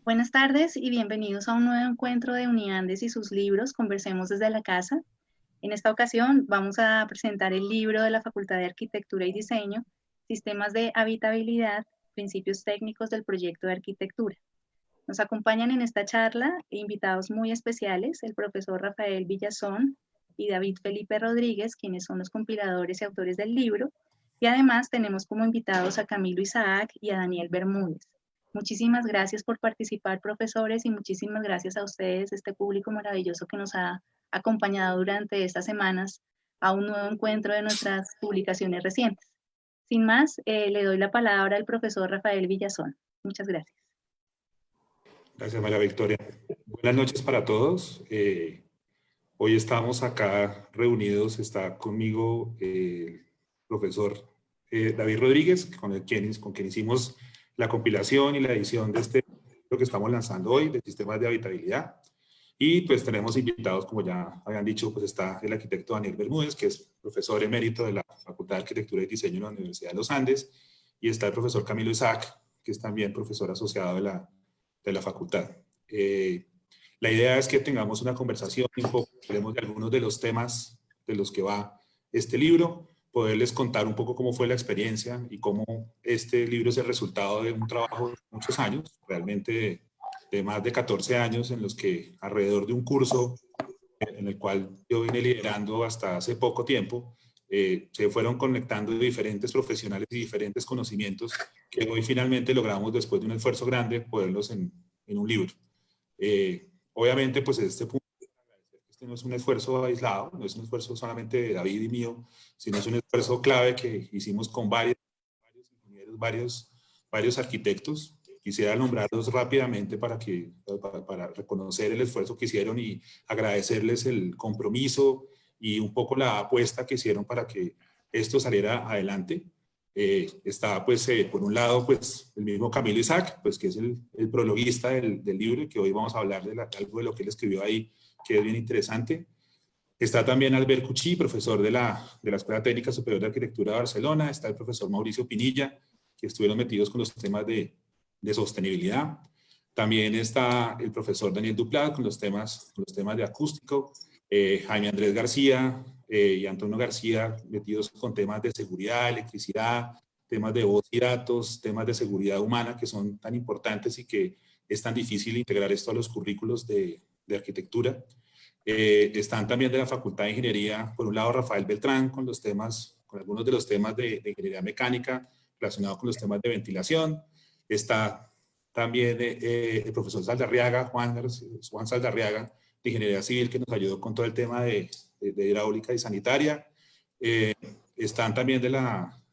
Buenas tardes y bienvenidos a un nuevo encuentro de Uniandes y sus libros, Conversemos desde la casa. En esta ocasión vamos a presentar el libro de la Facultad de Arquitectura y Diseño, Sistemas de Habitabilidad, Principios Técnicos del Proyecto de Arquitectura. Nos acompañan en esta charla invitados muy especiales, el profesor Rafael Villazón y David Felipe Rodríguez, quienes son los compiladores y autores del libro, y además tenemos como invitados a Camilo Isaac y a Daniel Bermúdez. Muchísimas gracias por participar, profesores, y muchísimas gracias a ustedes, este público maravilloso que nos ha acompañado durante estas semanas a un nuevo encuentro de nuestras publicaciones recientes. Sin más, le doy la palabra al profesor Rafael Villazón. Muchas gracias. Gracias, María Victoria. Buenas noches para todos. Hoy estamos acá reunidos. Está conmigo el profesor David Rodríguez, con quien hicimos la compilación y la edición de este libro que estamos lanzando hoy, de sistemas de habitabilidad. Y pues tenemos invitados, como ya habían dicho, pues está el arquitecto Daniel Bermúdez, que es profesor emérito de la Facultad de Arquitectura y Diseño de la Universidad de los Andes, y está el profesor Camilo Isaac, que es también profesor asociado de la facultad. La idea es que tengamos una conversación, un poco, hablemos de algunos de los temas de los que va este libro, poderles contar un poco cómo fue la experiencia y cómo este libro es el resultado de un trabajo de muchos años, realmente de más de 14 años, en los que alrededor de un curso en el cual yo vine liderando hasta hace poco tiempo, se fueron conectando diferentes profesionales y diferentes conocimientos que hoy finalmente logramos, después de un esfuerzo grande, poderlos en un libro. Obviamente, pues este punto, este no es un esfuerzo aislado, no es un esfuerzo solamente de David y mío, sino es un esfuerzo clave que hicimos con varios ingenieros, varios arquitectos. Quisiera nombrarlos rápidamente para reconocer el esfuerzo que hicieron y agradecerles el compromiso y un poco la apuesta que hicieron para que esto saliera adelante. Está pues por un lado pues el mismo Camilo Isaac, pues que es el prologuista del libro, y que hoy vamos a hablar de algo de lo que él escribió ahí, que es bien interesante. Está también Albert Cuchí, profesor de la Escuela Técnica Superior de Arquitectura de Barcelona. Está el profesor Mauricio Pinilla, que estuvieron metidos con los temas de sostenibilidad. También está el profesor Daniel Duplat con los temas de acústico. Jaime Andrés García y Antonio García metidos con temas de seguridad, electricidad, temas de voz y datos, temas de seguridad humana, que son tan importantes y que es tan difícil integrar esto a los currículos de arquitectura. Están también de la Facultad de Ingeniería, por un lado Rafael Beltrán con algunos de los temas de ingeniería mecánica relacionados con los temas de ventilación. Está también el profesor Saldarriaga, Juan Saldarriaga, de Ingeniería Civil, que nos ayudó con todo el tema de hidráulica y sanitaria. Están también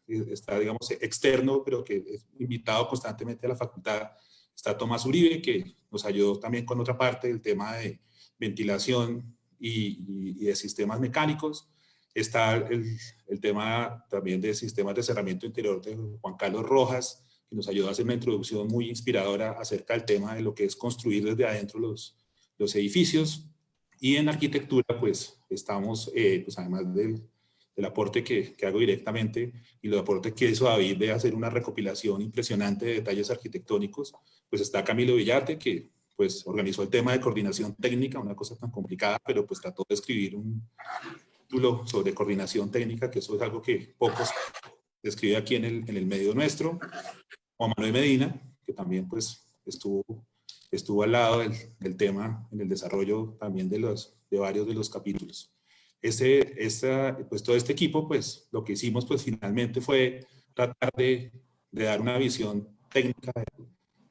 está digamos externo, pero que es invitado constantemente a la facultad, está Tomás Uribe, que nos ayudó también con otra parte del tema de ventilación y de sistemas mecánicos. Está el tema también de sistemas de cerramiento interior de Juan Carlos Rojas, que nos ayudó a hacer una introducción muy inspiradora acerca del tema de lo que es construir desde adentro los edificios. Y en arquitectura, pues estamos, pues además del aporte que hago directamente y el aporte que hizo David de hacer una recopilación impresionante de detalles arquitectónicos, pues está Camilo Villate, que pues organizó el tema de coordinación técnica, una cosa tan complicada, pero pues trató de escribir un título sobre coordinación técnica, que eso es algo que pocos escribe aquí en el medio nuestro. Juan Manuel Medina, que también pues estuvo al lado del tema en el desarrollo también de varios de los capítulos. Pues todo este equipo, pues lo que hicimos pues finalmente fue tratar de dar una visión técnica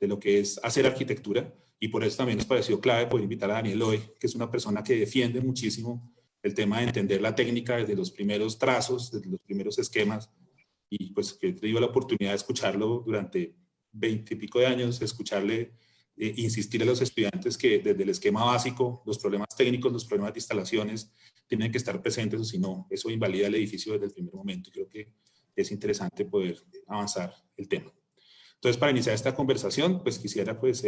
de lo que es hacer arquitectura, y por eso también nos pareció clave poder invitar a Daniel hoy, que es una persona que defiende muchísimo el tema de entender la técnica desde los primeros trazos, desde los primeros esquemas, y pues que he tenido la oportunidad de escucharlo durante 20 y pico de años, escucharle insistir a los estudiantes que desde el esquema básico, los problemas técnicos, los problemas de instalaciones tienen que estar presentes, o si no, eso invalida el edificio desde el primer momento, y creo que es interesante poder avanzar el tema. Entonces, para iniciar esta conversación, pues quisiera pues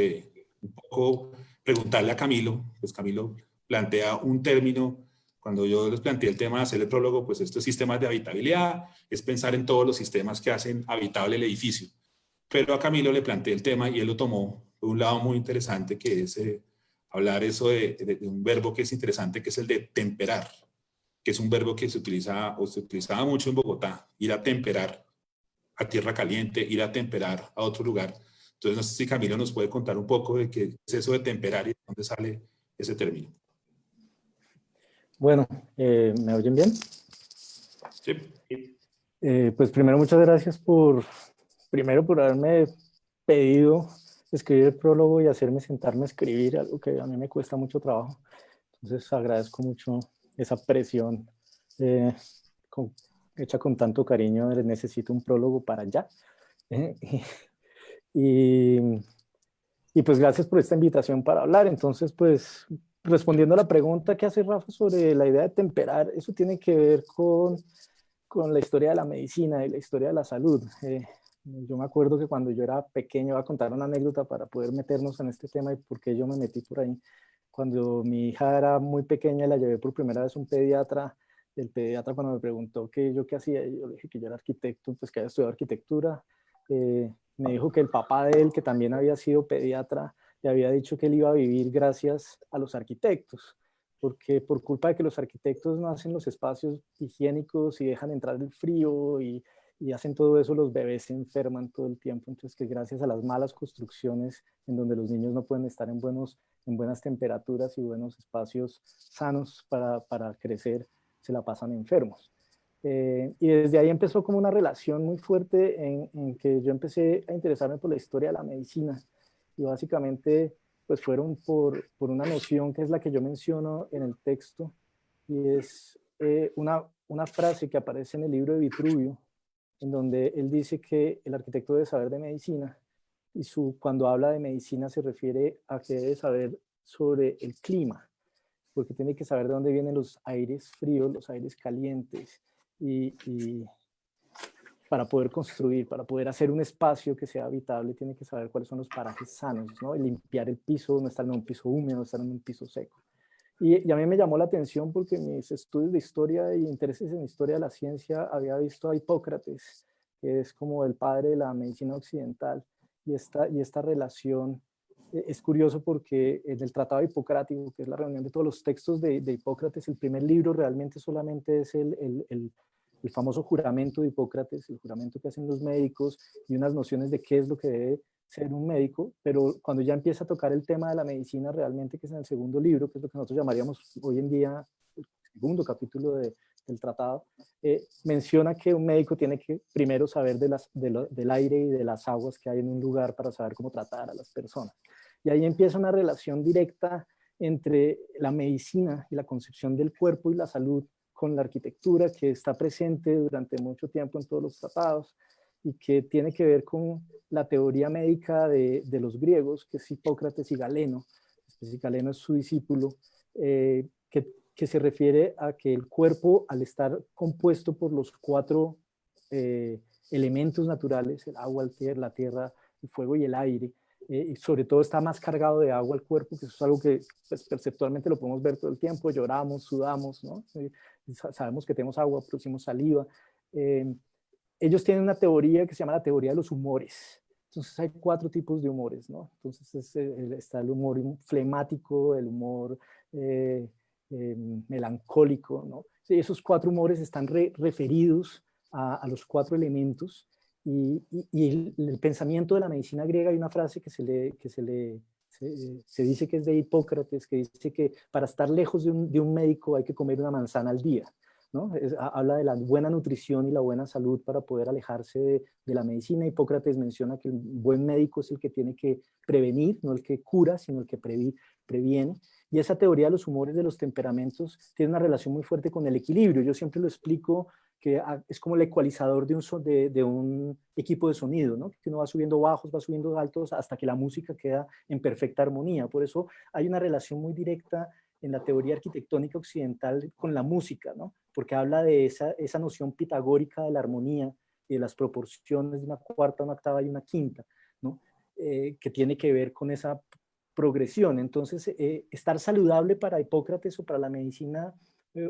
un poco preguntarle a Camilo. Pues Camilo plantea un término, cuando yo les planteé el tema de hacer el prólogo, pues estos sistemas de habitabilidad, es pensar en todos los sistemas que hacen habitable el edificio. Pero a Camilo le planteé el tema y él lo tomó un lado muy interesante que es hablar eso de un verbo que es interesante, que es el de temperar, que es un verbo que se utiliza o se utilizaba mucho en Bogotá, ir a temperar a tierra caliente, ir a temperar a otro lugar. Entonces, no sé si Camilo nos puede contar un poco de qué es eso de temperar y de dónde sale ese término. Bueno, ¿me oyen bien? Sí. Pues primero, muchas gracias primero por haberme pedido escribir el prólogo y hacerme sentarme a escribir, algo que a mí me cuesta mucho trabajo. Entonces agradezco mucho esa presión eh, hecha con tanto cariño. Necesito un prólogo para allá. Y, y pues gracias por esta invitación para hablar. Entonces, pues respondiendo a la pregunta que hace Rafa sobre la idea de temperar, eso tiene que ver con la historia de la medicina y la historia de la salud. Yo me acuerdo que cuando yo era pequeño, voy a contar una anécdota para poder meternos en este tema y por qué yo me metí por ahí. Cuando mi hija era muy pequeña, la llevé por primera vez a un pediatra. El pediatra, cuando me preguntó que yo qué hacía, yo le dije que yo era arquitecto, pues que había estudiado arquitectura. Me dijo que el papá de él, que también había sido pediatra, le había dicho que él iba a vivir gracias a los arquitectos, porque por culpa de que los arquitectos no hacen los espacios higiénicos y dejan entrar el frío y hacen todo eso, los bebés se enferman todo el tiempo. Entonces, que gracias a las malas construcciones en donde los niños no pueden estar en buenas temperaturas y buenos espacios sanos para crecer, se la pasan enfermos. Y desde ahí empezó como una relación muy fuerte en que yo empecé a interesarme por la historia de la medicina. Y básicamente, pues fueron por una noción que es la que yo menciono en el texto, y es una frase que aparece en el libro de Vitruvio, en donde él dice que el arquitecto debe saber de medicina, y cuando habla de medicina se refiere a que debe saber sobre el clima, porque tiene que saber de dónde vienen los aires fríos, los aires calientes, y para poder construir, para poder hacer un espacio que sea habitable, tiene que saber cuáles son los parajes sanos, ¿no? Y limpiar el piso, no estar en un piso húmedo, no estar en un piso seco. Y a mí me llamó la atención porque en mis estudios de historia y intereses en historia de la ciencia había visto a Hipócrates, que es como el padre de la medicina occidental, y esta relación es curioso porque en el Tratado Hipocrático, que es la reunión de todos los textos de Hipócrates, el primer libro realmente solamente es el famoso juramento de Hipócrates, el juramento que hacen los médicos y unas nociones de qué es lo que debe ser un médico, pero cuando ya empieza a tocar el tema de la medicina realmente, que es en el segundo libro, que es lo que nosotros llamaríamos hoy en día el segundo capítulo del tratado, menciona que un médico tiene que primero saber del aire y de las aguas que hay en un lugar para saber cómo tratar a las personas. Y ahí empieza una relación directa entre la medicina y la concepción del cuerpo y la salud con la arquitectura, que está presente durante mucho tiempo en todos los tratados y que tiene que ver con la teoría médica de los griegos, que es Hipócrates y Galeno. Galeno es su discípulo, que se refiere a que el cuerpo, al estar compuesto por los cuatro elementos naturales, el agua, la tierra, el fuego y el aire, y sobre todo está más cargado de agua el cuerpo, que eso es algo que pues, perceptualmente lo podemos ver todo el tiempo, lloramos, sudamos, ¿no? Sabemos que tenemos agua, producimos saliva. Ellos tienen una teoría que se llama la teoría de los humores. Entonces hay 4 tipos de humores, ¿no? Entonces está el humor flemático, el humor melancólico, ¿no? Sí, esos 4 humores están referidos a los 4 elementos, y el pensamiento de la medicina griega, hay una frase que se dice que es de Hipócrates, que dice que para estar lejos de un médico hay que comer una manzana al día, ¿no? Habla de la buena nutrición y la buena salud para poder alejarse de la medicina. Hipócrates menciona que el buen médico es el que tiene que prevenir, no el que cura, sino el que previene. Y esa teoría de los humores, de los temperamentos, tiene una relación muy fuerte con el equilibrio. Yo siempre lo explico que es como el ecualizador de un equipo de sonido, ¿no? Que uno va subiendo bajos, va subiendo altos, hasta que la música queda en perfecta armonía. Por eso hay una relación muy directa en la teoría arquitectónica occidental con la música, ¿no? Porque habla de esa noción pitagórica de la armonía y de las proporciones de una cuarta, una octava y una quinta, ¿no? Que tiene que ver con esa progresión. Entonces, estar saludable para Hipócrates o para la medicina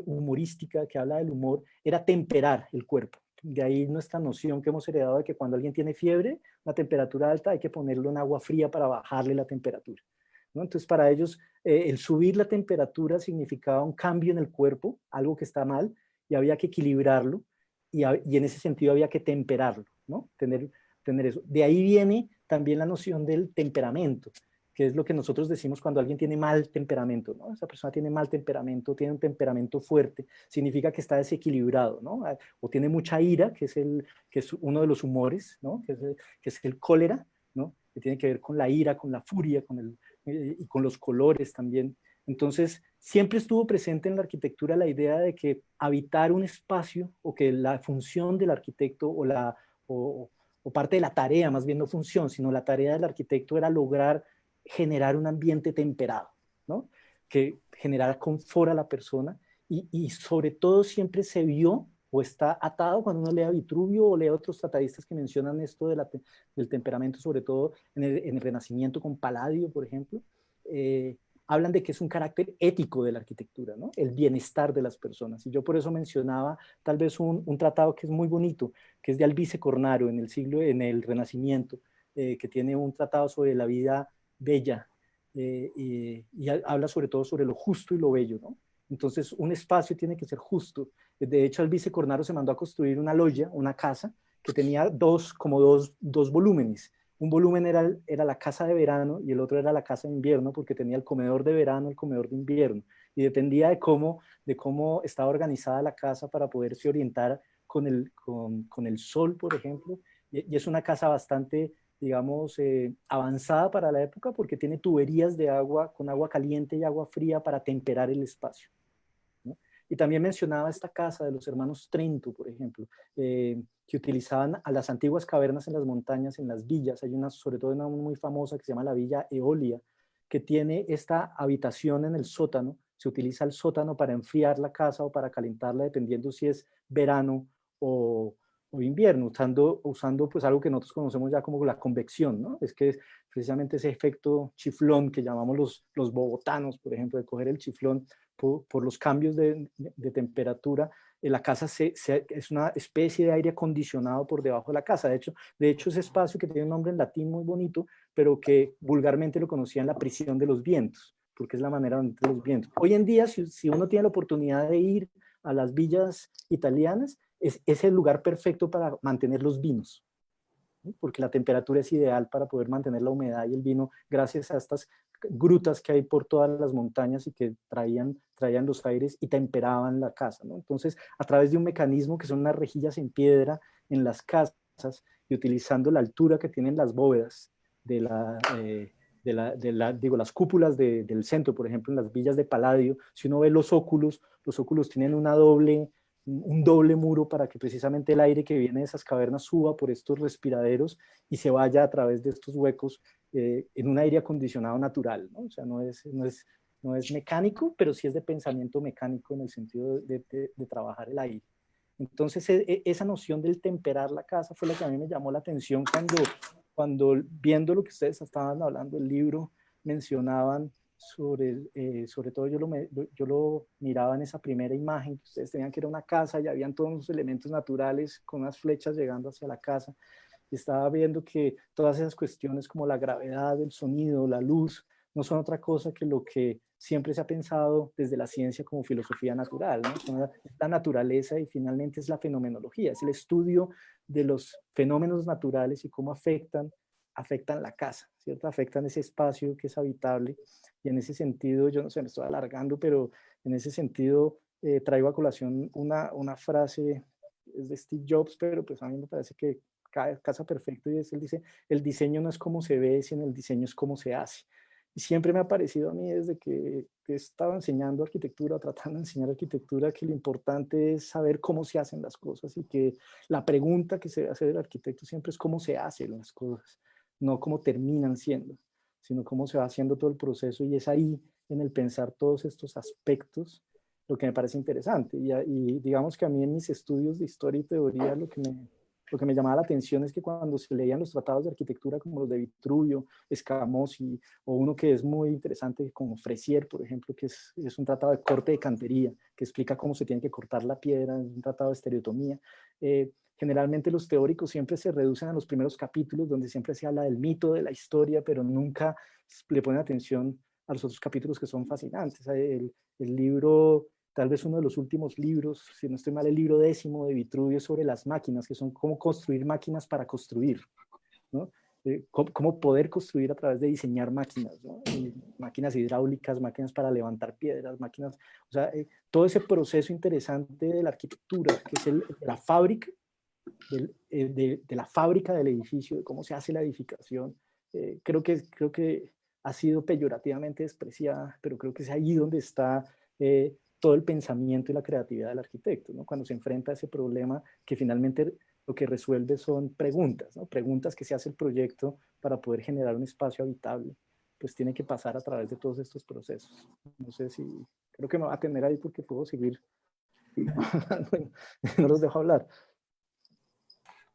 humorística que habla del humor era temperar el cuerpo. De ahí nuestra noción que hemos heredado de que cuando alguien tiene fiebre, una temperatura alta, hay que ponerlo en agua fría para bajarle la temperatura, ¿no? Entonces, para ellos, el subir la temperatura significaba un cambio en el cuerpo, algo que está mal, y había que equilibrarlo, y en ese sentido había que temperarlo, ¿no? Tener eso. De ahí viene también la noción del temperamento, que es lo que nosotros decimos cuando alguien tiene mal temperamento, ¿no? Esa persona tiene mal temperamento, tiene un temperamento fuerte, significa que está desequilibrado, ¿no? O tiene mucha ira, que es uno de los humores, ¿no? Que es el cólera, ¿no? Que tiene que ver con la ira, con la furia, y con los colores también. Entonces, siempre estuvo presente en la arquitectura la idea de que habitar un espacio, o que la función del arquitecto, o parte de la tarea, más bien no función, sino la tarea del arquitecto era lograr generar un ambiente temperado, ¿no? Que generara confort a la persona, y sobre todo siempre se vio o está atado cuando uno lee a Vitruvio o lee a otros tratadistas que mencionan esto del temperamento, sobre todo en el Renacimiento con Palladio, por ejemplo, hablan de que es un carácter ético de la arquitectura, ¿no? El bienestar de las personas. Y yo por eso mencionaba tal vez un tratado que es muy bonito, que es de Albize Cornaro en el Renacimiento, que tiene un tratado sobre la vida bella, y habla sobre todo sobre lo justo y lo bello, ¿no? Entonces, un espacio tiene que ser justo. De hecho, Albize Cornaro se mandó a construir una logia, una casa, que tenía como dos volúmenes. Un volumen era la casa de verano y el otro era la casa de invierno, porque tenía el comedor de verano, el comedor de invierno. Y dependía de cómo estaba organizada la casa para poderse orientar con el sol, por ejemplo. Y es una casa bastante, digamos, avanzada para la época, porque tiene tuberías de agua con agua caliente y agua fría para temperar el espacio, ¿no? Y también mencionaba esta casa de los hermanos Trento, por ejemplo, que utilizaban a las antiguas cavernas en las montañas, en las villas. Hay una, sobre todo una muy famosa, que se llama la Villa Eolia, que tiene esta habitación en el sótano. Se utiliza el sótano para enfriar la casa o para calentarla, dependiendo si es verano o invierno, usando pues algo que nosotros conocemos ya como la convección, ¿no? Es que es precisamente ese efecto chiflón que llamamos los bogotanos, por ejemplo, de coger el chiflón por los cambios de temperatura. La casa es una especie de aire acondicionado por debajo de la casa. De hecho, ese espacio, que tiene un nombre en latín muy bonito, pero que vulgarmente lo conocían la prisión de los vientos, porque es la manera de los vientos. Hoy en día, si uno tiene la oportunidad de ir a las villas italianas, es el lugar perfecto para mantener los vinos, ¿no? Porque la temperatura es ideal para poder mantener la humedad y el vino, gracias a estas grutas que hay por todas las montañas y que traían los aires y temperaban la casa, ¿no? Entonces, a través de un mecanismo que son unas rejillas en piedra en las casas, y utilizando la altura que tienen las bóvedas digo, las cúpulas del centro, por ejemplo, en las villas de Palladio, si uno ve los óculos tienen un doble muro para que precisamente el aire que viene de esas cavernas suba por estos respiraderos y se vaya a través de estos huecos, en un aire acondicionado natural, ¿no? O sea, no es mecánico, pero sí es de pensamiento mecánico en el sentido de trabajar el aire. Entonces, esa noción del temperar la casa fue la que a mí me llamó la atención cuando viendo lo que ustedes estaban hablando, el libro, mencionaban sobre todo yo lo miraba en esa primera imagen que ustedes tenían, que era una casa y habían todos los elementos naturales con unas flechas llegando hacia la casa. Y estaba viendo que todas esas cuestiones como la gravedad, el sonido, la luz, no son otra cosa que lo que siempre se ha pensado desde la ciencia como filosofía natural, ¿no? Son la naturaleza, y finalmente es la fenomenología, es el estudio de los fenómenos naturales y cómo afectan la casa, ¿cierto? Afectan ese espacio que es habitable. Y en ese sentido, yo no sé, me estoy alargando, pero en ese sentido traigo a colación una frase, es de Steve Jobs, pero pues a mí me parece que casa perfecto, y él dice: el diseño no es cómo se ve, sino el diseño es cómo se hace. Y siempre me ha parecido a mí, desde que he estado enseñando arquitectura, tratando de enseñar arquitectura, que lo importante es saber cómo se hacen las cosas, y que la pregunta que se debe hacer el arquitecto siempre es cómo se hacen las cosas, no cómo terminan siendo, sino cómo se va haciendo todo el proceso. Y es ahí, en el pensar todos estos aspectos, lo que me parece interesante. Y digamos que a mí, en mis estudios de historia y teoría, lo que me llamaba la atención es que cuando se leían los tratados de arquitectura como los de Vitruvio, Scamozzi, o uno que es muy interesante como Fresier, por ejemplo, que es un tratado de corte de cantería, que explica cómo se tiene que cortar la piedra, es un tratado de estereotomía, generalmente los teóricos siempre se reducen a los primeros capítulos, donde siempre se habla del mito, de la historia, pero nunca le ponen atención a los otros capítulos que son fascinantes. El libro, tal vez uno de los últimos libros, si no estoy mal, el libro 10º de Vitruvio sobre las máquinas, que son cómo construir máquinas para construir, ¿no? Cómo poder construir a través de diseñar máquinas, ¿no? Máquinas hidráulicas, máquinas para levantar piedras, máquinas, o sea, todo ese proceso interesante de la arquitectura, que es la fábrica, de la fábrica del edificio, de cómo se hace la edificación, creo que ha sido peyorativamente despreciada, pero creo que es ahí donde está todo el pensamiento y la creatividad del arquitecto, ¿no? Cuando se enfrenta a ese problema que finalmente lo que resuelve son preguntas, ¿no? Preguntas que se hace el proyecto para poder generar un espacio habitable, pues tiene que pasar a través de todos estos procesos. No sé si, creo que me va a tener ahí porque puedo seguir. No los dejo hablar.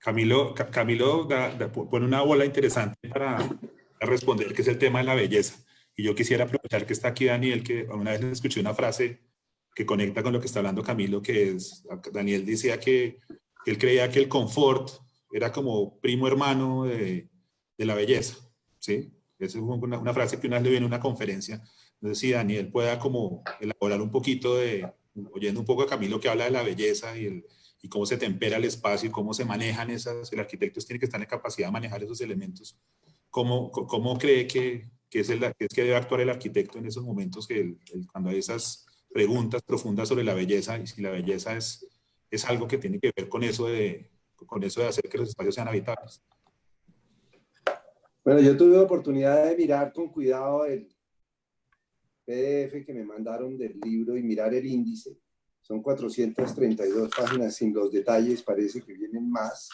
Camilo pone una bola interesante para responder, que es el tema de la belleza. Y yo quisiera aprovechar que está aquí Daniel, que una vez escuché una frase que conecta con lo que está hablando Camilo, que es, Daniel decía que él creía que el confort era como primo hermano de la belleza, ¿sí? Esa es una frase que una vez le vi en una conferencia. No sé si Daniel pueda como elaborar un poquito oyendo un poco a Camilo que habla de la belleza y cómo se tempera el espacio y cómo se manejan esas, el arquitecto tiene que estar en capacidad de manejar esos elementos. ¿Cómo cree que es que debe actuar el arquitecto en esos momentos cuando hay esas preguntas profundas sobre la belleza y si la belleza es algo que tiene que ver con eso de hacer que los espacios sean habitables? Bueno, yo tuve la oportunidad de mirar con cuidado el PDF que me mandaron del libro y mirar el índice. Son 432 páginas sin los detalles, parece que vienen más.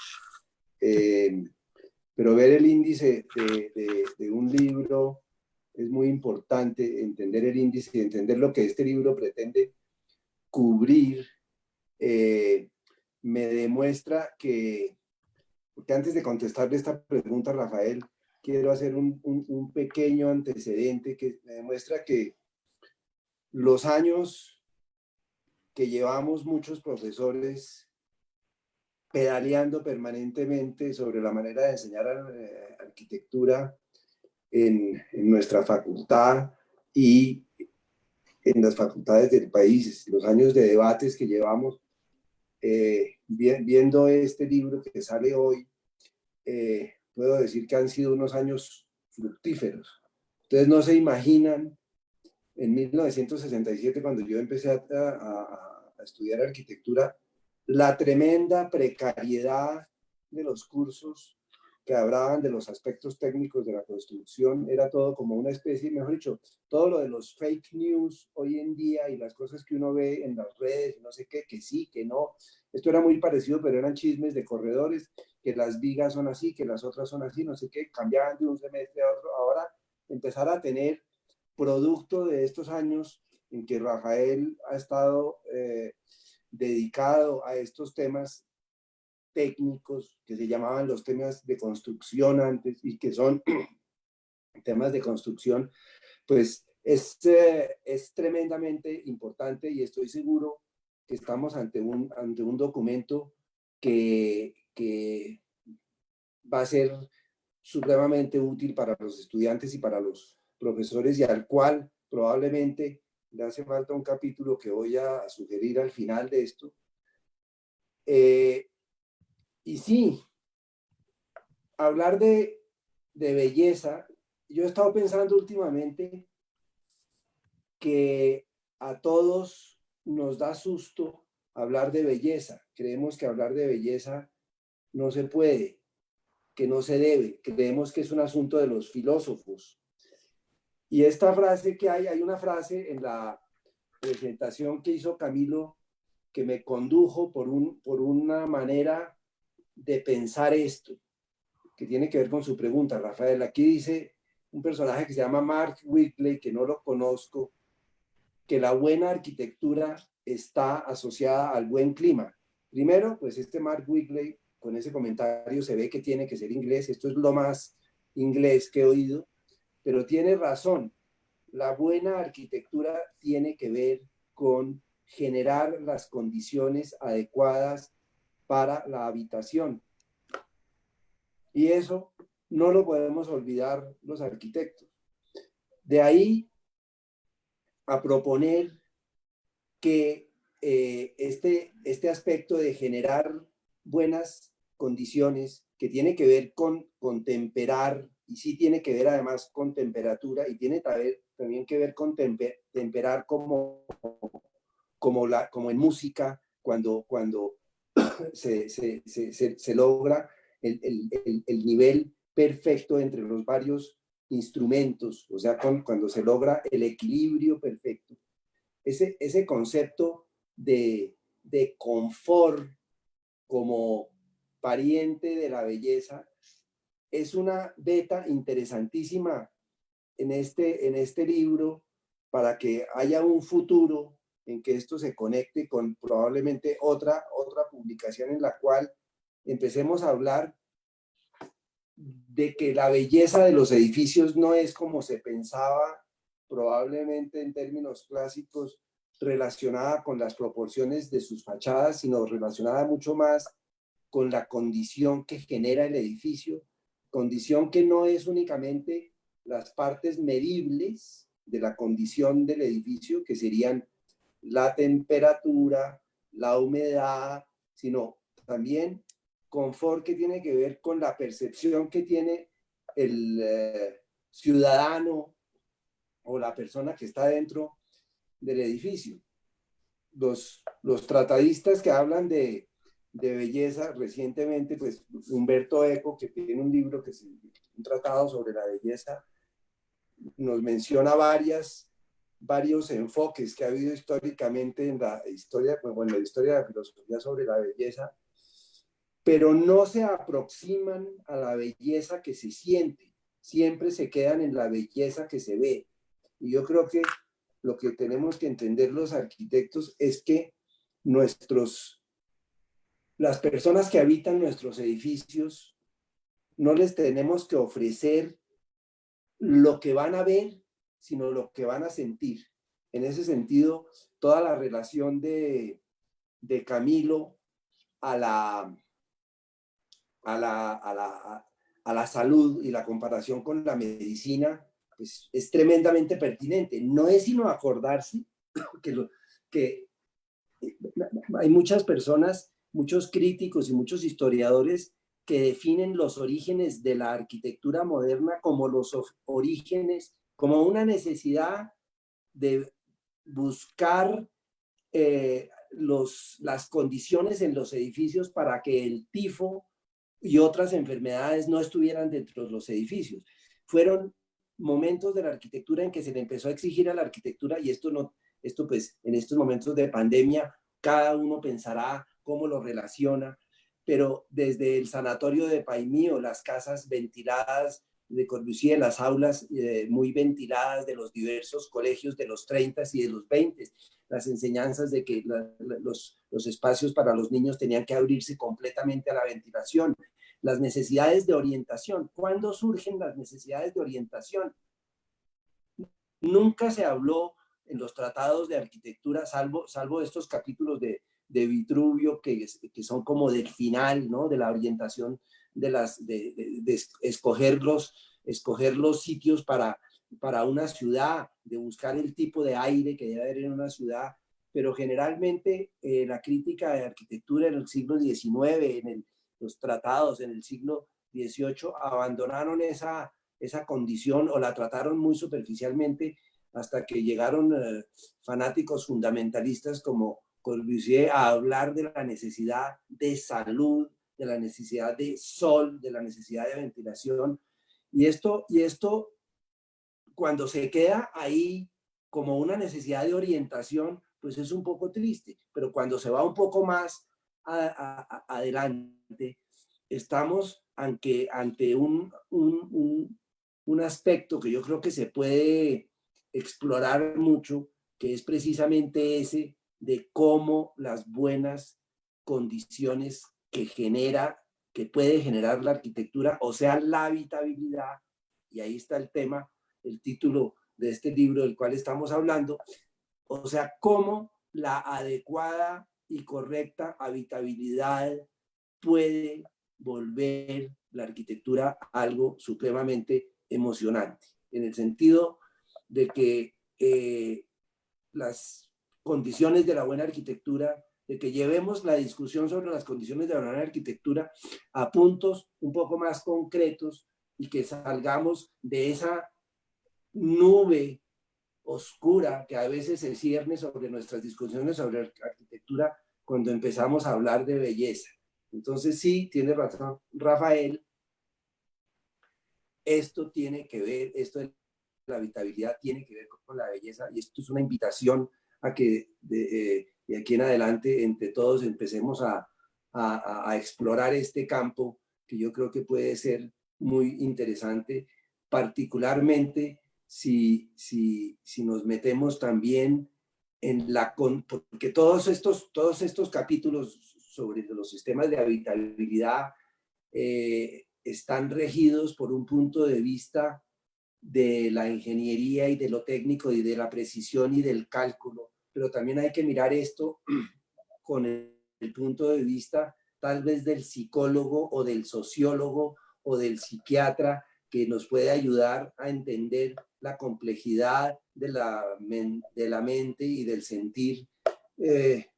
Pero ver el índice de un libro es muy importante, entender el índice y entender lo que este libro pretende cubrir. Me demuestra que, porque antes de contestarle esta pregunta, Rafael, quiero hacer un pequeño antecedente que me demuestra que los años que llevamos muchos profesores pedaleando permanentemente sobre la manera de enseñar arquitectura en nuestra facultad y en las facultades del país, los años de debates que llevamos, viendo este libro que sale hoy, puedo decir que han sido unos años fructíferos. Ustedes no se imaginan, en 1967, cuando yo empecé a estudiar arquitectura, la tremenda precariedad de los cursos que hablaban de los aspectos técnicos de la construcción. Era todo como una especie, mejor dicho, todo lo de los fake news hoy en día y las cosas que uno ve en las redes, no sé qué, que sí, que no. Esto era muy parecido, pero eran chismes de corredores, que las vigas son así, que las otras son así, no sé qué, cambiaban de un semestre a otro. Ahora empezar a tener producto de estos años en que Rafael ha estado dedicado a estos temas técnicos que se llamaban los temas de construcción antes y que son temas de construcción, pues es tremendamente importante y estoy seguro que estamos ante un documento que va a ser supremamente útil para los estudiantes y para los profesores y al cual probablemente le hace falta un capítulo que voy a sugerir al final de esto. Y sí, hablar de belleza, yo he estado pensando últimamente que a todos nos da susto hablar de belleza. Creemos que hablar de belleza no se puede, que no se debe. Creemos que es un asunto de los filósofos. Y esta frase que hay una frase en la presentación que hizo Camilo que me condujo por una manera de pensar esto, que tiene que ver con su pregunta, Rafael. Aquí dice un personaje que se llama Mark Whitley, que no lo conozco, que la buena arquitectura está asociada al buen clima. Primero, pues este Mark Whitley, con ese comentario se ve que tiene que ser inglés. Esto es lo más inglés que he oído, pero tiene razón. La buena arquitectura tiene que ver con generar las condiciones adecuadas para la habitación. Y eso no lo podemos olvidar los arquitectos. De ahí a proponer que este aspecto de generar buenas condiciones, que tiene que ver con temperar, y sí tiene que ver además con temperatura, y tiene también que ver con temperar como en música, cuando se logra el nivel perfecto entre los varios instrumentos, o sea, cuando se logra el equilibrio perfecto. Ese concepto de confort como pariente de la belleza es una beta interesantísima en este libro, para que haya un futuro en que esto se conecte con probablemente otra publicación en la cual empecemos a hablar de que la belleza de los edificios no es como se pensaba probablemente en términos clásicos, relacionada con las proporciones de sus fachadas, sino relacionada mucho más con la condición que genera el edificio, condición que no es únicamente las partes medibles de la condición del edificio, que serían la temperatura, la humedad, sino también confort, que tiene que ver con la percepción que tiene el ciudadano o la persona que está dentro del edificio. Los tratadistas que hablan de belleza recientemente, pues Umberto Eco, que tiene un libro que es un tratado sobre la belleza, nos menciona varios enfoques que ha habido históricamente en la historia, bueno, en la historia de la filosofía sobre la belleza, pero no se aproximan a la belleza que se siente, siempre se quedan en la belleza que se ve. Y yo creo que lo que tenemos que entender los arquitectos es que las personas que habitan nuestros edificios, no les tenemos que ofrecer lo que van a ver, sino lo que van a sentir. En ese sentido, toda la relación de Camilo a la salud y la comparación con la medicina, pues es tremendamente pertinente. No es sino acordarse que hay muchas personas, muchos críticos y muchos historiadores que definen los orígenes de la arquitectura moderna como los orígenes, como una necesidad de buscar las condiciones en los edificios para que el tifo y otras enfermedades no estuvieran dentro de los edificios. Fueron momentos de la arquitectura en que se le empezó a exigir a la arquitectura, y esto pues en estos momentos de pandemia, cada uno pensará cómo lo relaciona, pero desde el sanatorio de Paimí, las casas ventiladas de Corbusier, las aulas muy ventiladas de los diversos colegios de los 30 y de los 20, las enseñanzas de que los espacios para los niños tenían que abrirse completamente a la ventilación, las necesidades de orientación. ¿Cuándo surgen las necesidades de orientación? Nunca se habló en los tratados de arquitectura, salvo estos capítulos de Vitruvio que son como del final, ¿no? De la orientación, de escoger los sitios para una ciudad, de buscar el tipo de aire que debe haber en una ciudad, pero generalmente la crítica de arquitectura en el siglo XIX, los tratados en el siglo XVIII, abandonaron esa condición o la trataron muy superficialmente, hasta que llegaron fanáticos fundamentalistas como Corbusier a hablar de la necesidad de salud, de la necesidad de sol, de la necesidad de ventilación. Y esto cuando se queda ahí como una necesidad de orientación, pues es un poco triste, pero cuando se va un poco más adelante, estamos ante un aspecto que yo creo que se puede explorar mucho, que es precisamente ese de cómo las buenas condiciones que puede generar la arquitectura, o sea, la habitabilidad, y ahí está el tema, el título de este libro del cual estamos hablando, o sea, cómo la adecuada y correcta habitabilidad puede volver la arquitectura algo supremamente emocionante, en el sentido de que las condiciones de la buena arquitectura, de que llevemos la discusión sobre las condiciones de la buena arquitectura a puntos un poco más concretos y que salgamos de esa nube oscura que a veces se cierne sobre nuestras discusiones sobre arquitectura cuando empezamos a hablar de belleza. Entonces sí, tiene razón Rafael, esto tiene que ver, esto de la habitabilidad tiene que ver con la belleza, y esto es una invitación a que de aquí en adelante entre todos empecemos a explorar este campo que yo creo que puede ser muy interesante, particularmente si nos metemos también en porque todos estos capítulos sobre los sistemas de habitabilidad están regidos por un punto de vista de la ingeniería y de lo técnico y de la precisión y del cálculo, pero también hay que mirar esto con el punto de vista tal vez del psicólogo o del sociólogo o del psiquiatra, que nos puede ayudar a entender la complejidad de la mente y del sentir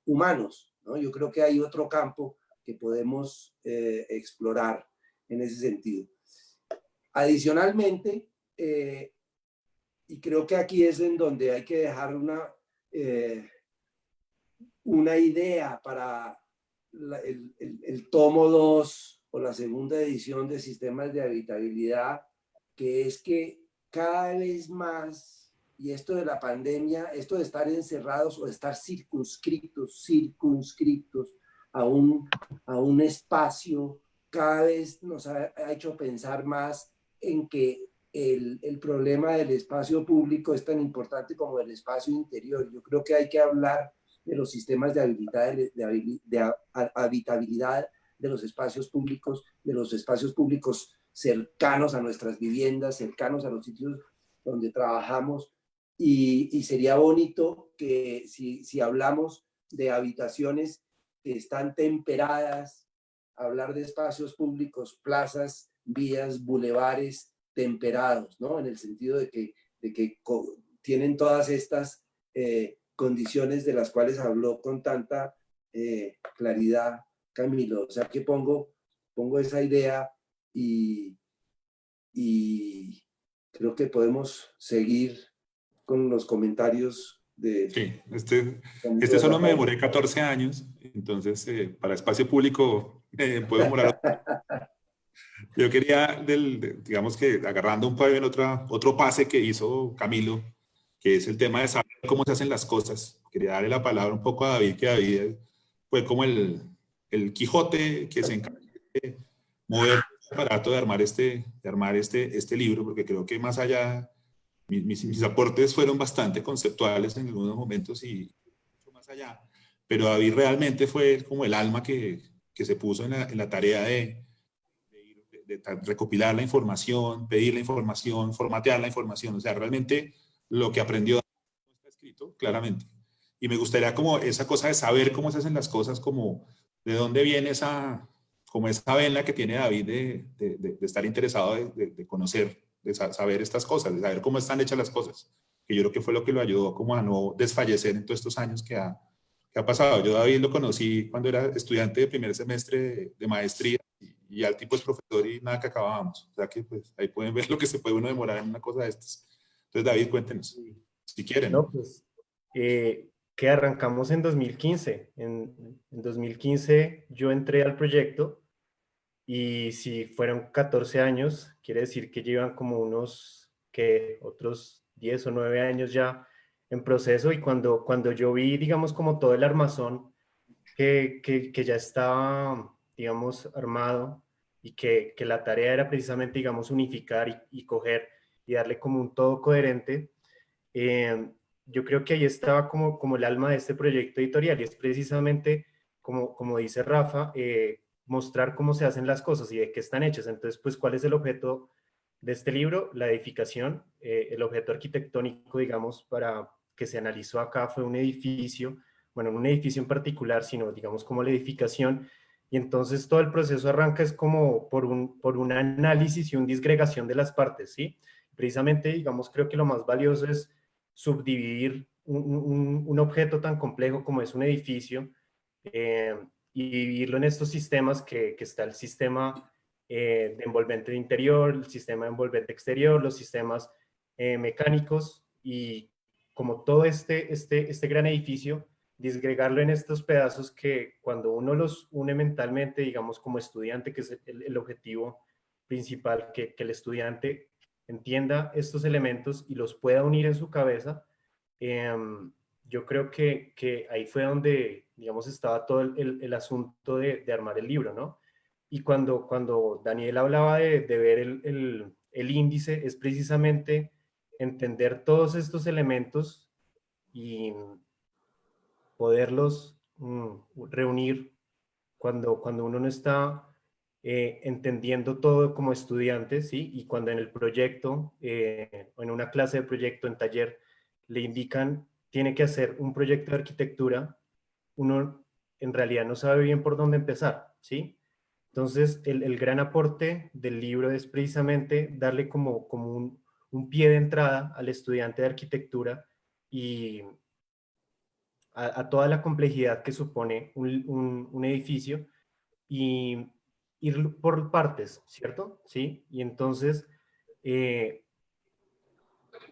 humanos, ¿no? Yo creo que hay otro campo que podemos explorar en ese sentido. Adicionalmente, y creo que aquí es en donde hay que dejar una idea para el tomo 2 o la segunda edición de Sistemas de Habitabilidad, que es que cada vez más, y esto de la pandemia, esto de estar encerrados o de estar circunscritos a un espacio, cada vez nos ha hecho pensar más en que el problema del espacio público es tan importante como el espacio interior. Yo creo que hay que hablar de los sistemas de habitabilidad de los espacios públicos cercanos a nuestras viviendas, cercanos a los sitios donde trabajamos, y sería bonito que si hablamos de habitaciones que están temperadas, hablar de espacios públicos, plazas, vías, bulevares temperados, ¿no? En el sentido de que tienen todas estas condiciones de las cuales habló con tanta claridad Camilo. O sea que pongo esa idea y creo que podemos seguir con los comentarios de... Sí, este solo me demoré 14 años, entonces para espacio público puedo demorar. Yo quería, digamos que agarrando un poco en otro pase que hizo Camilo, que es el tema de saber cómo se hacen las cosas. Quería darle la palabra un poco a David, que David fue como el Quijote que se encargó de mover el aparato de armar este libro, porque creo que más allá, mis aportes fueron bastante conceptuales en algunos momentos y mucho más allá, pero David realmente fue como el alma que se puso en la tarea de recopilar la información, pedir la información, formatear la información, o sea, realmente lo que aprendió no está escrito claramente. Y me gustaría como esa cosa de saber cómo se hacen las cosas, como de dónde viene como esa vena que tiene David de estar interesado de conocer, de saber estas cosas, de saber cómo están hechas las cosas, que yo creo que fue lo que lo ayudó como a no desfallecer en todos estos años que ha pasado. Yo David lo conocí cuando era estudiante de primer semestre de maestría, y al tipo es profesor y nada que acabábamos. O sea que pues ahí pueden ver lo que se puede uno demorar en una cosa de estas. Entonces David, cuéntenos, si quieren. No, pues que arrancamos en 2015. En 2015 yo entré al proyecto y si fueron 14 años, quiere decir que llevan como otros 10 o 9 años ya en proceso, y cuando yo vi, digamos, como todo el armazón que ya estaba, digamos, armado, y que la tarea era precisamente, digamos, unificar y coger y darle como un todo coherente, yo creo que ahí estaba como el alma de este proyecto editorial, y es precisamente, como dice Rafa, mostrar cómo se hacen las cosas y de qué están hechas. Entonces, pues, ¿cuál es el objeto de este libro? La edificación. El objeto arquitectónico, digamos, para que se analizó acá fue un edificio, bueno, no un edificio en particular, sino, digamos, como la edificación, y entonces todo el proceso arranca es como por un análisis y una disgregación de las partes, ¿sí? Precisamente, digamos, creo que lo más valioso es subdividir un objeto tan complejo como es un edificio, y dividirlo en estos sistemas que está el sistema de envolvente de interior, el sistema de envolvente exterior, los sistemas mecánicos, y como todo este gran edificio, disgregarlo en estos pedazos que cuando uno los une mentalmente, digamos como estudiante, que es el objetivo principal, que el estudiante entienda estos elementos y los pueda unir en su cabeza, yo creo que ahí fue donde, digamos, estaba todo el asunto de armar el libro, ¿no? Y cuando Daniel hablaba de ver el índice, es precisamente entender todos estos elementos y poderlos reunir cuando uno no está entendiendo todo como estudiante, ¿sí? Y cuando en el proyecto, o en una clase de proyecto, en taller, le indican, tiene que hacer un proyecto de arquitectura, uno en realidad no sabe bien por dónde empezar, ¿sí? Entonces, el gran aporte del libro es precisamente darle como un pie de entrada al estudiante de arquitectura y a toda la complejidad que supone un edificio, y ir por partes, ¿cierto? Sí, y entonces eh,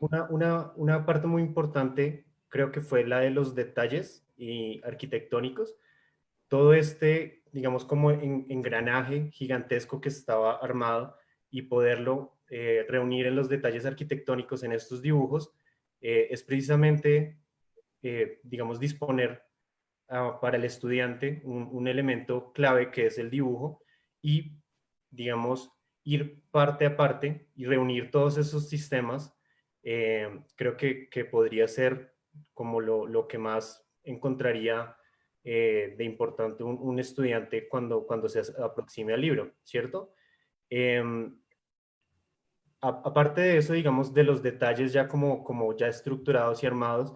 una parte muy importante creo que fue la de los detalles y arquitectónicos. Todo digamos, como engranaje gigantesco que estaba armado, y poderlo reunir en los detalles arquitectónicos en estos dibujos, es precisamente, digamos, disponer para el estudiante un elemento clave que es el dibujo, y, digamos, ir parte a parte y reunir todos esos sistemas. Creo que podría ser como lo que más encontraría de importante un estudiante cuando se aproxime al libro, ¿cierto? Em, Aparte de eso, digamos, de los detalles ya como ya estructurados y armados,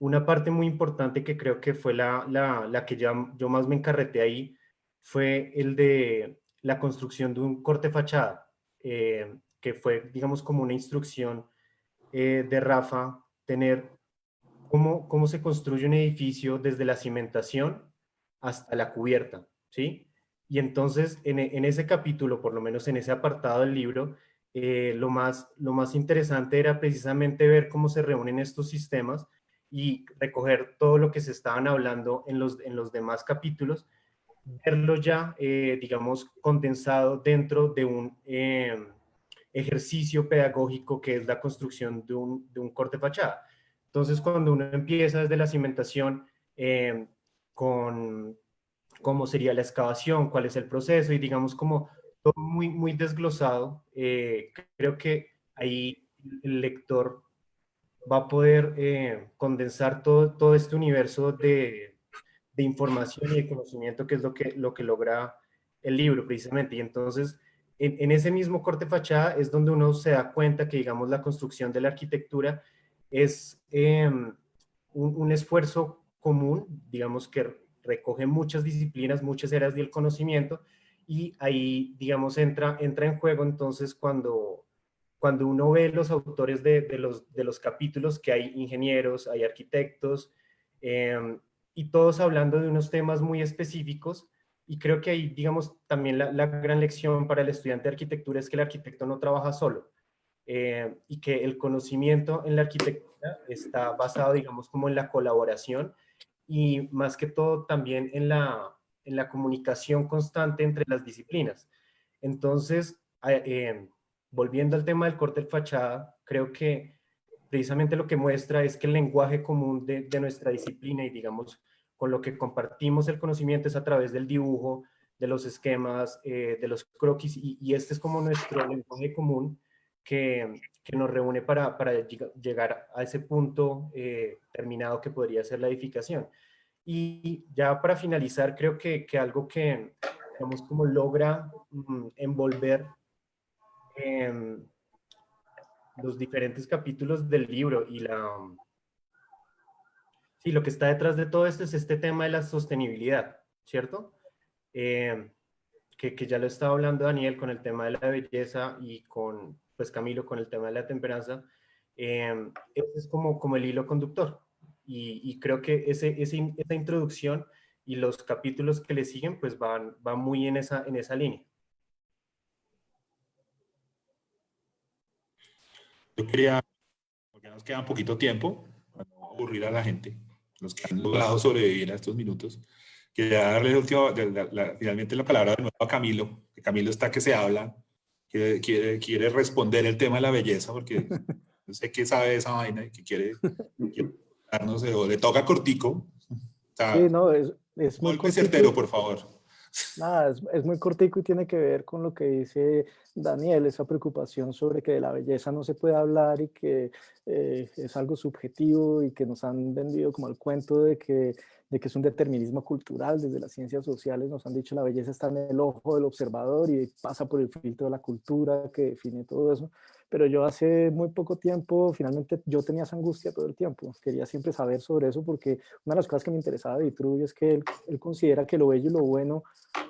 una parte muy importante que creo que fue la que yo más me encarreté ahí, fue el de la construcción de un corte fachada, que fue, digamos, como una instrucción de Rafa, tener cómo se construye un edificio desde la cimentación hasta la cubierta, ¿sí? Y entonces, en ese capítulo, por lo menos en ese apartado del libro, lo más interesante era precisamente ver cómo se reúnen estos sistemas y recoger todo lo que se estaban hablando en los demás capítulos, verlo ya, digamos, condensado dentro de un ejercicio pedagógico que es la construcción de un corte fachada. Entonces, cuando uno empieza desde la cimentación, con cómo sería la excavación, cuál es el proceso, y digamos como todo muy, muy desglosado, creo que ahí el lector va a poder condensar todo este universo de información y de conocimiento, que es lo que logra el libro precisamente. Y entonces, en ese mismo corte fachada es donde uno se da cuenta que, digamos, la construcción de la arquitectura es un esfuerzo común, digamos, que recoge muchas disciplinas, muchas áreas del conocimiento, y ahí, digamos, entra en juego entonces cuando uno ve los autores de los capítulos, que hay ingenieros, hay arquitectos, y todos hablando de unos temas muy específicos. Y creo que ahí, digamos, también la gran lección para el estudiante de arquitectura es que el arquitecto no trabaja solo, y que el conocimiento en la arquitectura está basado, digamos, como en la colaboración, y más que todo también en la comunicación constante entre las disciplinas. Entonces, volviendo al tema del corte de fachada, creo que precisamente lo que muestra es que el lenguaje común de nuestra disciplina, y digamos, con lo que compartimos el conocimiento, es a través del dibujo, de los esquemas, de los croquis, y este es como nuestro lenguaje común que nos reúne para llegar a ese punto terminado que podría ser la edificación. Y ya para finalizar, creo que algo que, digamos, como logra envolver los diferentes capítulos del libro, sí, lo que está detrás de todo esto es este tema de la sostenibilidad, ¿cierto? que ya lo estaba hablando Daniel con el tema de la belleza y con pues Camilo con el tema de la temperanza, ese es como el hilo conductor. Y creo que esa introducción y los capítulos que le siguen pues van muy en esa línea. Yo quería, porque nos queda un poquito tiempo, para no aburrir a la gente, los que han logrado sobrevivir a estos minutos, quería darle finalmente la palabra de nuevo a Camilo, que Camilo está que se habla, quiere responder el tema de la belleza, porque yo sé que sabe de esa vaina y que quiere darnos, o le toca cortico. O sea, Sí, no, es muy golpe certero, cortico. por favor. Nada, es muy cortico y tiene que ver con lo que dice Daniel, esa preocupación sobre que de la belleza no se puede hablar y que es algo subjetivo y que nos han vendido como el cuento de que es un determinismo cultural. Desde las ciencias sociales nos han dicho la belleza está en el ojo del observador y pasa por el filtro de la cultura que define todo eso. Pero yo hace muy poco tiempo, finalmente yo tenía esa angustia todo el tiempo. Quería siempre saber sobre eso porque una de las cosas que me interesaba de Vitruvi es que él considera que lo bello y lo bueno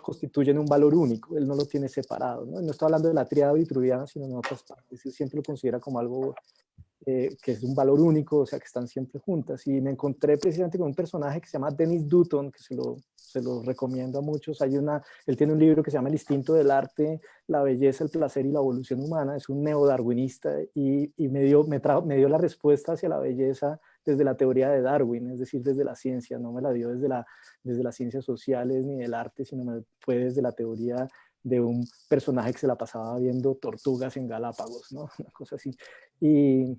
constituyen un valor único, él no lo tiene separado, ¿no? No está hablando de la tríada vitruviana, sino en otras partes, él siempre lo considera como algo que es un valor único, o sea, que están siempre juntas. Y me encontré precisamente con un personaje que se llama Denis Dutton, que se lo recomiendo a muchos. Él tiene un libro que se llama El instinto del arte, la belleza, el placer y la evolución humana. Es un neodarwinista y me dio la respuesta hacia la belleza desde la teoría de Darwin, es decir, desde la ciencia. No me la dio desde las ciencias sociales ni del arte, sino fue desde la teoría de un personaje que se la pasaba viendo tortugas en Galápagos, ¿no? Una cosa así. Y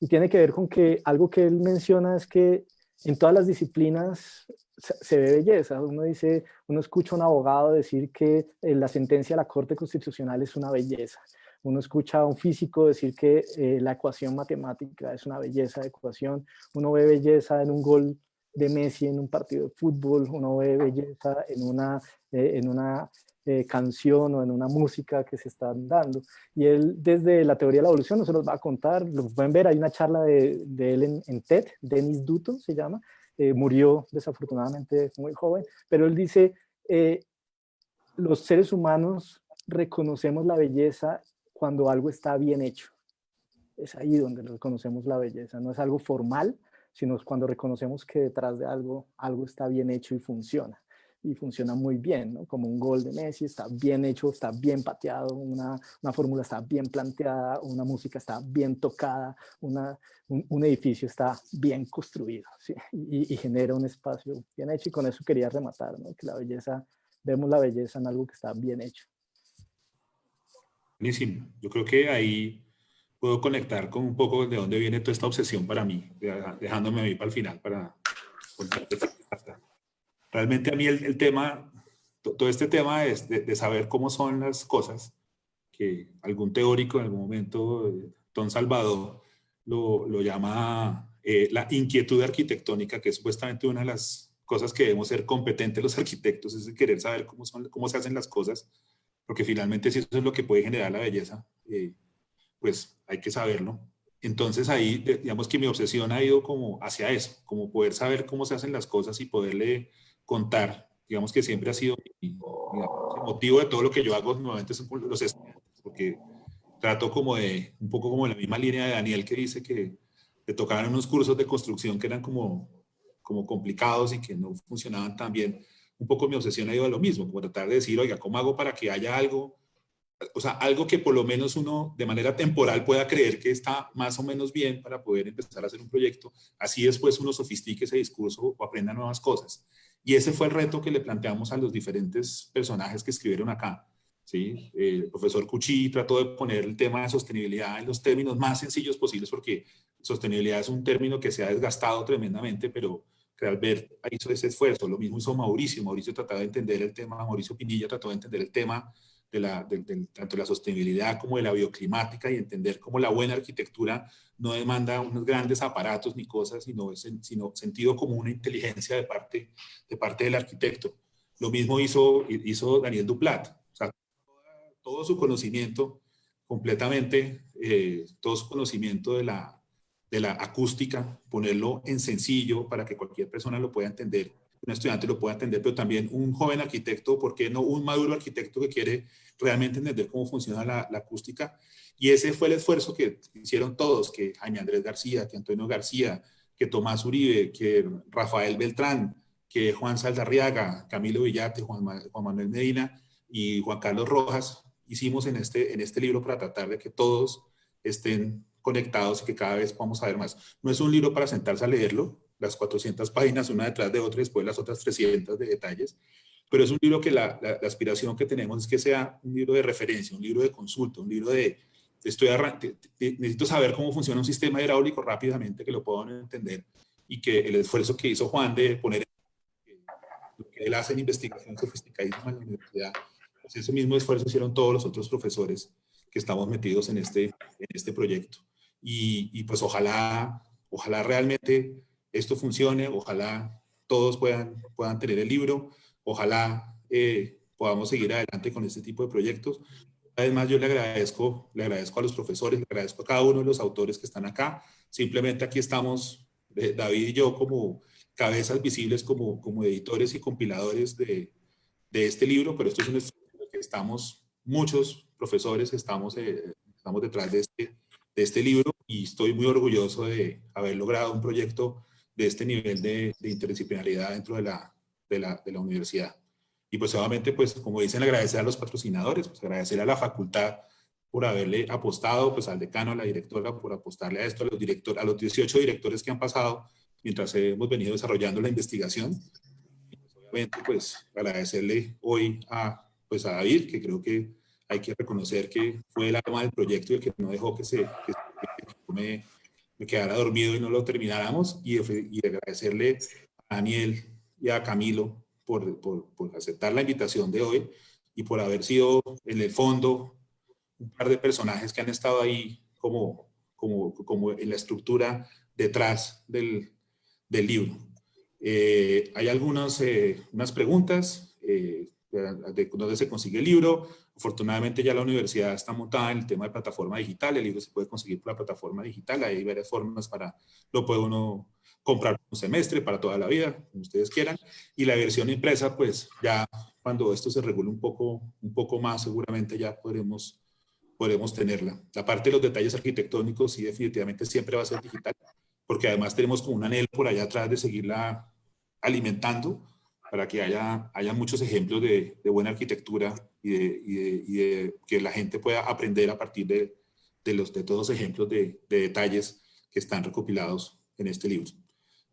tiene que ver con que algo que él menciona es que en todas las disciplinas se ve belleza. Uno escucha a un abogado decir que la sentencia de la Corte Constitucional es una belleza. Uno escucha a un físico decir que la ecuación matemática es una belleza de ecuación. Uno ve belleza en un gol de Messi en un partido de fútbol. Uno ve belleza en una canción o en una música que se están dando. Y él, desde la teoría de la evolución, no se los va a contar, lo pueden ver, hay una charla de él en TED, Denis Dutton se llama, murió desafortunadamente muy joven, pero él dice, los seres humanos reconocemos la belleza cuando algo está bien hecho. Es ahí donde reconocemos la belleza, no es algo formal, sino es cuando reconocemos que detrás de algo está bien hecho y funciona muy bien, ¿no? Como un gol de Messi, está bien hecho, está bien pateado, una fórmula está bien planteada, una música está bien tocada, un edificio está bien construido, ¿sí? y genera un espacio bien hecho, y con eso quería rematar, ¿no? Que vemos la belleza en algo que está bien hecho. Buenísimo. Yo creo que ahí puedo conectar con un poco de dónde viene toda esta obsesión para mí, dejándome a mí para el final, para contarte. Realmente a mí el tema, todo este tema de saber cómo son las cosas, que algún teórico en algún momento, Don Salvador, lo llama la inquietud arquitectónica, que es supuestamente una de las cosas que debemos ser competentes los arquitectos, es querer saber cómo se hacen las cosas, porque finalmente si eso es lo que puede generar la belleza, pues hay que saberlo. Entonces ahí, digamos que mi obsesión ha ido como hacia eso, como poder saber cómo se hacen las cosas y poderle contar. Digamos que siempre ha sido el motivo de todo lo que yo hago nuevamente son los estudiantes, porque trato como un poco como la misma línea de Daniel que dice que le tocaban unos cursos de construcción que eran como complicados y que no funcionaban tan bien. Un poco mi obsesión ha ido a lo mismo, como tratar de decir, oiga, ¿cómo hago para que haya algo? O sea, algo que por lo menos uno de manera temporal pueda creer que está más o menos bien para poder empezar a hacer un proyecto. Así después uno sofistique ese discurso o aprenda nuevas cosas. Y ese fue el reto que le planteamos a los diferentes personajes que escribieron acá. ¿Sí? El profesor Cuchí trató de poner el tema de sostenibilidad en los términos más sencillos posibles, porque sostenibilidad es un término que se ha desgastado tremendamente, pero que Albert hizo ese esfuerzo. Lo mismo hizo Mauricio. Mauricio trataba de entender el tema, Mauricio Pinilla trató de entender el tema tanto de la sostenibilidad como de la bioclimática y entender cómo la buena arquitectura no demanda unos grandes aparatos ni cosas, sino sentido común e inteligencia de parte del arquitecto. Lo mismo hizo Daniel Duplat. O sea, todo su conocimiento completamente, todo su conocimiento de la acústica, ponerlo en sencillo para que cualquier persona lo pueda entender un estudiante lo pueda entender, pero también un joven arquitecto, ¿por qué no un maduro arquitecto que quiere realmente entender cómo funciona la acústica? Y ese fue el esfuerzo que hicieron todos, que Jaime Andrés García, que Antonio García, que Tomás Uribe, que Rafael Beltrán, que Juan Saldarriaga, Camilo Villate, Juan Manuel Medina y Juan Carlos Rojas, hicimos en este libro para tratar de que todos estén conectados y que cada vez podamos saber más. No es un libro para sentarse a leerlo, las 400 páginas una detrás de otra y después las otras 300 de detalles, pero es un libro que la aspiración que tenemos es que sea un libro de referencia, un libro de consulta, un libro necesito saber cómo funciona un sistema hidráulico rápidamente, que lo puedan entender y que el esfuerzo que hizo Juan de poner lo que él hace en investigación sofisticadísima en la universidad, pues ese mismo esfuerzo hicieron todos los otros profesores que estamos metidos en este proyecto. Y pues ojalá realmente esto funcione, ojalá todos puedan tener el libro, ojalá podamos seguir adelante con este tipo de proyectos. Además, yo le agradezco a los profesores, le agradezco a cada uno de los autores que están acá. Simplemente aquí estamos, David y yo, como cabezas visibles, como editores y compiladores de este libro, pero esto es un estudio en el que estamos muchos profesores que estamos detrás de este libro, y estoy muy orgulloso de haber logrado un proyecto de este nivel de interdisciplinaridad dentro de la universidad. Y pues obviamente, pues como dicen, agradecer a los patrocinadores, pues agradecer a la facultad por haberle apostado, pues al decano, a la directora por apostarle a esto, a los 18 directores que han pasado mientras hemos venido desarrollando la investigación. Y pues, obviamente, pues agradecerle hoy pues a David, que creo que hay que reconocer que fue el alma del proyecto y el que no dejó que me quedara dormido y no lo termináramos, y agradecerle a Daniel y a Camilo por aceptar la invitación de hoy y por haber sido en el fondo un par de personajes que han estado ahí como en la estructura detrás del libro. Hay unas preguntas de dónde se consigue el libro. Afortunadamente ya la universidad está montada en el tema de plataforma digital. El libro se puede conseguir por la plataforma digital. Hay varias formas lo puede uno comprar por un semestre, para toda la vida, como ustedes quieran. Y la versión impresa, pues ya cuando esto se regule un poco más, seguramente ya podremos tenerla. Aparte de los detalles arquitectónicos, sí, definitivamente siempre va a ser digital, porque además tenemos como un anhelo por allá atrás de seguirla alimentando para que haya muchos ejemplos de buena arquitectura y de que la gente pueda aprender a partir de todos los ejemplos de detalles que están recopilados en este libro.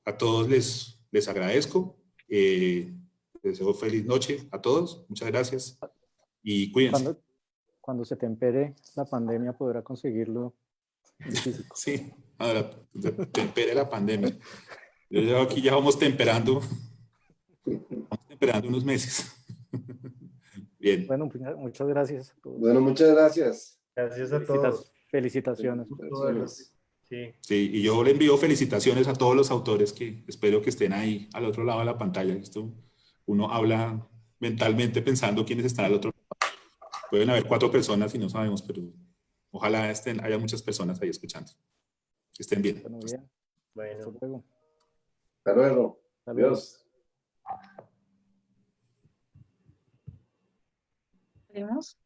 A todos les agradezco. Les deseo feliz noche a todos. Muchas gracias y cuídense. Cuando se tempere la pandemia podrá conseguirlo en físico. Sí, ahora tempere la pandemia. Yo aquí ya vamos temperando unos meses. Bien. Bueno, muchas gracias a todos. Bueno, muchas gracias. Gracias a todos. Felicitaciones. Sí. Sí, y yo le envío felicitaciones a todos los autores que espero que estén ahí al otro lado de la pantalla. Esto, uno habla mentalmente pensando quiénes están al otro lado. Pueden haber 4 personas y no sabemos, pero ojalá haya muchas personas ahí escuchando. Que estén bien. Bueno, bien. Bueno. Hasta luego. Hasta luego. Adiós. Vemos.